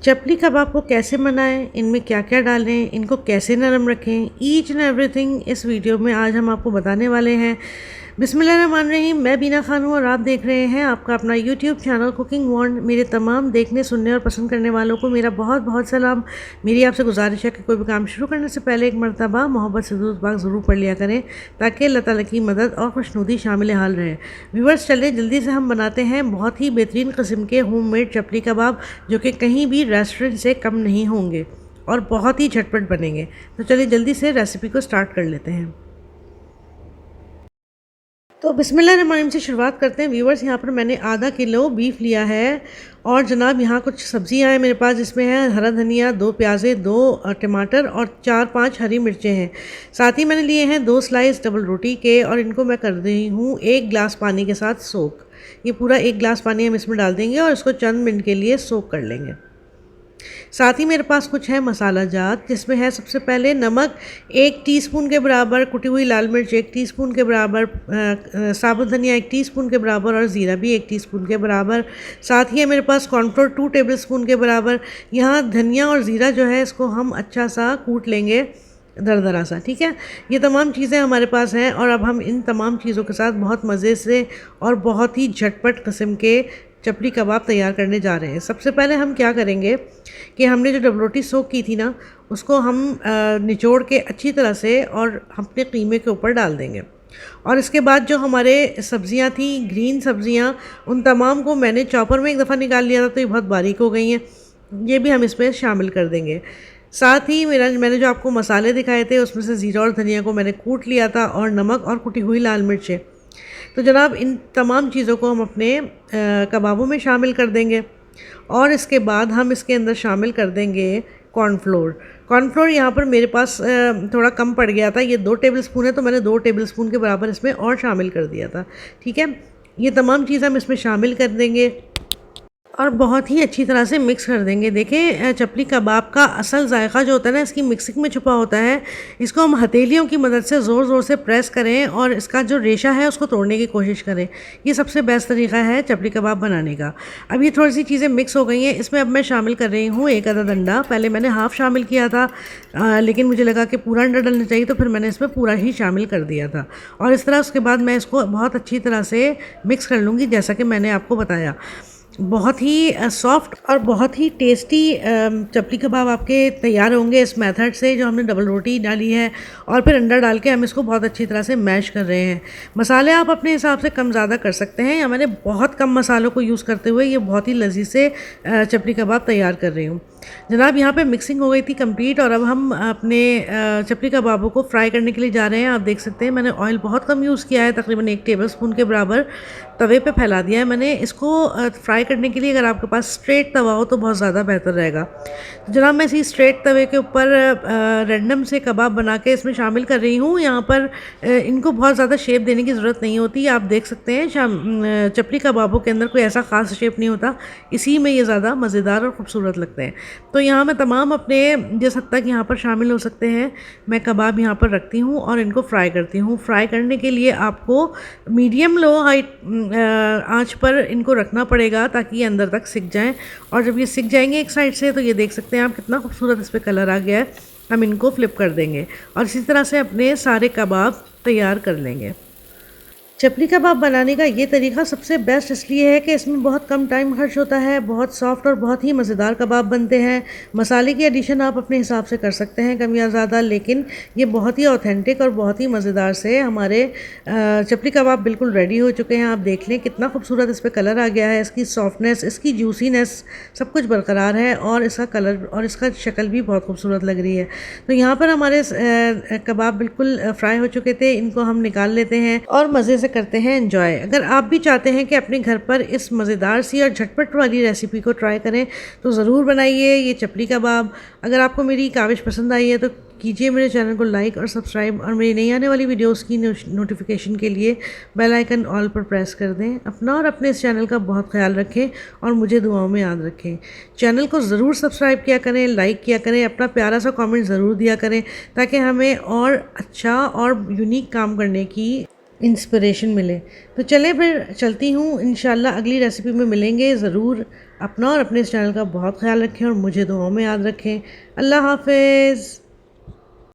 चपली कबाब को कैसे बनाएं, इनमें क्या क्या डालें, इनको कैसे नरम रखें, ईच एंड एवरीथिंग इस वीडियो में आज हम आपको बताने वाले हैं। बिस्मिल्लाहिर्रहमानिर्रहीम। मैं बीना खान हूँ और आप देख रहे हैं आपका अपना यूट्यूब चैनल कुकिंग वॉन्ड। मेरे तमाम देखने, सुनने और पसंद करने वालों को मेरा बहुत बहुत सलाम। मेरी आपसे गुजारिश है कि कोई भी काम शुरू करने से पहले एक मरतबा मोहब्बत से दुरूद पाक ज़रूर पढ़ लिया करें, ताकि अल्लाह ताला की मदद और खुशनुदी शामिल हाल रहे। व्यूअर्स, चले जल्दी से हम बनाते हैं बहुत ही बेहतरीन किस्म के होममेड चपली कबाब, जो कि कहीं भी रेस्टोरेंट से कम नहीं होंगे और बहुत ही झटपट बनेंगे। तो चलिए जल्दी से रेसिपी को स्टार्ट कर लेते हैं। तो बिस्मिल्लाहिर्रहमानिर्रहीम से शुरुआत करते हैं। व्यूवर्स, यहाँ पर मैंने आधा किलो बीफ लिया है और जनाब यहाँ कुछ सब्जियाँ हैं मेरे पास, जिसमें है हरा धनिया, 2 प्याज़ें, 2 टमाटर और 4-5 हरी मिर्चें हैं। साथ ही मैंने लिए हैं 2 स्लाइस डबल रोटी के और इनको मैं कर रही हूँ 1 गिलास पानी के साथ सोक। ये पूरा 1 गिलास पानी हम इसमें डाल देंगे और इसको चंद मिनट के लिए सोक कर लेंगे। साथ ही मेरे पास कुछ है मसाला जात, जिसमें है सबसे पहले नमक 1 टीस्पून के बराबर, कुटी हुई लाल मिर्च 1 टीस्पून के बराबर, साबुत धनिया 1 टीस्पून के बराबर और ज़ीरा भी 1 टीस्पून के बराबर। साथ ही है मेरे पास कॉर्नफ्लोर 2 टेबलस्पून के बराबर। यहाँ धनिया और ज़ीरा जो है इसको हम अच्छा सा कूट लेंगे, दरदरा सा, ठीक है। ये तमाम चीज़ें हमारे पास हैं और अब हम इन तमाम चीज़ों के साथ बहुत मज़े से और बहुत ही झटपट किस्म के चपली कबाब तैयार करने जा रहे हैं। सबसे पहले हम क्या करेंगे कि हमने जो डबल रोटी सोक की थी ना, उसको हम निचोड़ के अच्छी तरह से और अपने कीमे के ऊपर डाल देंगे। और इसके बाद जो हमारे सब्ज़ियां थी, ग्रीन सब्ज़ियां, उन तमाम को मैंने चॉपर में एक दफ़ा निकाल लिया था, तो ये बहुत बारीक हो गई हैं। ये भी हम इसमें शामिल कर देंगे। साथ ही मैंने जो आपको मसाले दिखाए थे, उसमें से ज़ीरा और धनिया को मैंने कूट लिया था और नमक और कुटी हुई लाल मिर्चें। तो जनाब इन तमाम चीज़ों को हम अपने कबाबों में शामिल कर देंगे और इसके बाद हम इसके अंदर शामिल कर देंगे कॉर्नफ्लोर। कॉर्नफ्लोर यहाँ पर मेरे पास थोड़ा कम पड़ गया था, ये 2 टेबलस्पून है, तो मैंने 2 टेबलस्पून के बराबर इसमें और शामिल कर दिया था, ठीक है। ये तमाम चीज़ हम इसमें शामिल कर देंगे और बहुत ही अच्छी तरह से मिक्स कर देंगे। देखें, चपली कबाब का असल जायका जो होता है ना, इसकी मिक्सिंग में छुपा होता है। इसको हम हथेलियों की मदद से ज़ोर ज़ोर से प्रेस करें और इसका जो रेशा है उसको तोड़ने की कोशिश करें। ये सबसे बेस्ट तरीका है चपली कबाब बनाने का। अब ये थोड़ी सी चीज़ें मिक्स हो गई हैं, इसमें अब मैं शामिल कर रही हूँ 1 अदद अंडा। पहले मैंने हाफ़ शामिल किया था, लेकिन मुझे लगा कि पूरा अंडा डलना चाहिए, तो फिर मैंने इसमें पूरा ही शामिल कर दिया था। और इस तरह उसके बाद मैं इसको बहुत अच्छी तरह से मिक्स कर लूँगी, जैसा कि मैंने आपको बताया। बहुत ही सॉफ्ट और बहुत ही टेस्टी चपली कबाब आपके तैयार होंगे इस मेथड से, जो हमने डबल रोटी डाली है और फिर अंडा डाल के हम इसको बहुत अच्छी तरह से मैश कर रहे हैं। मसाले आप अपने हिसाब से कम ज़्यादा कर सकते हैं, या मैंने बहुत कम मसालों को यूज़ करते हुए ये बहुत ही लजीज से चपली कबाब तैयार कर रही हूँ। जनाब यहाँ पे मिक्सिंग हो गई थी कंप्लीट और अब हम अपने चपली कबाबों को फ्राई करने के लिए जा रहे हैं। आप देख सकते हैं मैंने ऑयल बहुत कम यूज़ किया है, तकरीबन 1 टेबलस्पून के बराबर तवे पे फैला दिया है मैंने इसको। फ्राई करने के लिए अगर आपके पास स्ट्रेट तवा हो तो बहुत ज़्यादा बेहतर रहेगा। तो जनाब मैं इसी स्ट्रेट तवे के ऊपर रैंडम से कबाब बना के इसमें शामिल कर रही हूँ। यहाँ पर इनको बहुत ज़्यादा शेप देने की ज़रूरत नहीं होती। आप देख सकते हैं चपली कबाबों के अंदर कोई ऐसा ख़ास शेप नहीं होता, इसी में ये ज़्यादा मज़ेदार और ख़ूबसूरत लगते हैं। तो यहाँ मैं तमाम अपने जिस हद तक यहाँ पर शामिल हो सकते हैं, मैं कबाब यहाँ पर रखती हूँ और इनको फ्राई करती हूँ। फ्राई करने के लिए आपको मीडियम लो हाइट आंच पर इनको रखना पड़ेगा, ताकि ये अंदर तक सिक जाएं। और जब ये सिक जाएंगे एक साइड से, तो ये देख सकते हैं आप कितना खूबसूरत इस पर कलर आ गया है। हम इनको फ्लिप कर देंगे और इसी तरह से अपने सारे कबाब तैयार कर लेंगे। चपली कबाब बनाने का ये तरीका सबसे बेस्ट इसलिए है कि इसमें बहुत कम टाइम खर्च होता है, बहुत सॉफ्ट और बहुत ही मज़ेदार कबाब बनते हैं। मसाले की एडिशन आप अपने हिसाब से कर सकते हैं, कम या ज़्यादा, लेकिन ये बहुत ही ऑथेंटिक और बहुत ही मज़ेदार से हमारे चपली कबाब बिल्कुल रेडी हो चुके हैं। आप देख लें कितना खूबसूरत इस पर कलर आ गया है, इसकी सॉफ्टनेस, इसकी जूसीनेस सब कुछ बरकरार है और इसका कलर और इसका शक्ल भी बहुत खूबसूरत लग रही है। तो यहाँ पर हमारे कबाब बिल्कुल फ्राई हो चुके थे, इनको हम निकाल लेते हैं और मज़े से करते हैं एंजॉय। अगर आप भी चाहते हैं कि अपने घर पर इस मज़ेदार सी और झटपट वाली रेसिपी को ट्राई करें, तो ज़रूर बनाइए ये चपली कबाब। अगर आपको मेरी काविश पसंद आई है तो कीजिए मेरे चैनल को लाइक और सब्सक्राइब, और मेरी नई आने वाली वीडियोस की नोटिफिकेशन के लिए बेल आइकन ऑल पर प्रेस कर दें। अपना और अपने इस चैनल का बहुत ख्याल रखें और मुझे दुआओं में याद रखें। चैनल को ज़रूर सब्सक्राइब किया करें, लाइक किया करें, अपना प्यारा सा कमेंट ज़रूर दिया करें, ताकि हमें और अच्छा और यूनिक काम करने की इंस्पिरेशन मिले। तो चलें फिर चलती हूँ, इंशाल्लाह अगली रेसिपी में मिलेंगे ज़रूर। अपना और अपने इस चैनल का बहुत ख्याल रखें और मुझे दुआओं में याद रखें। अल्लाह हाफ़िज़।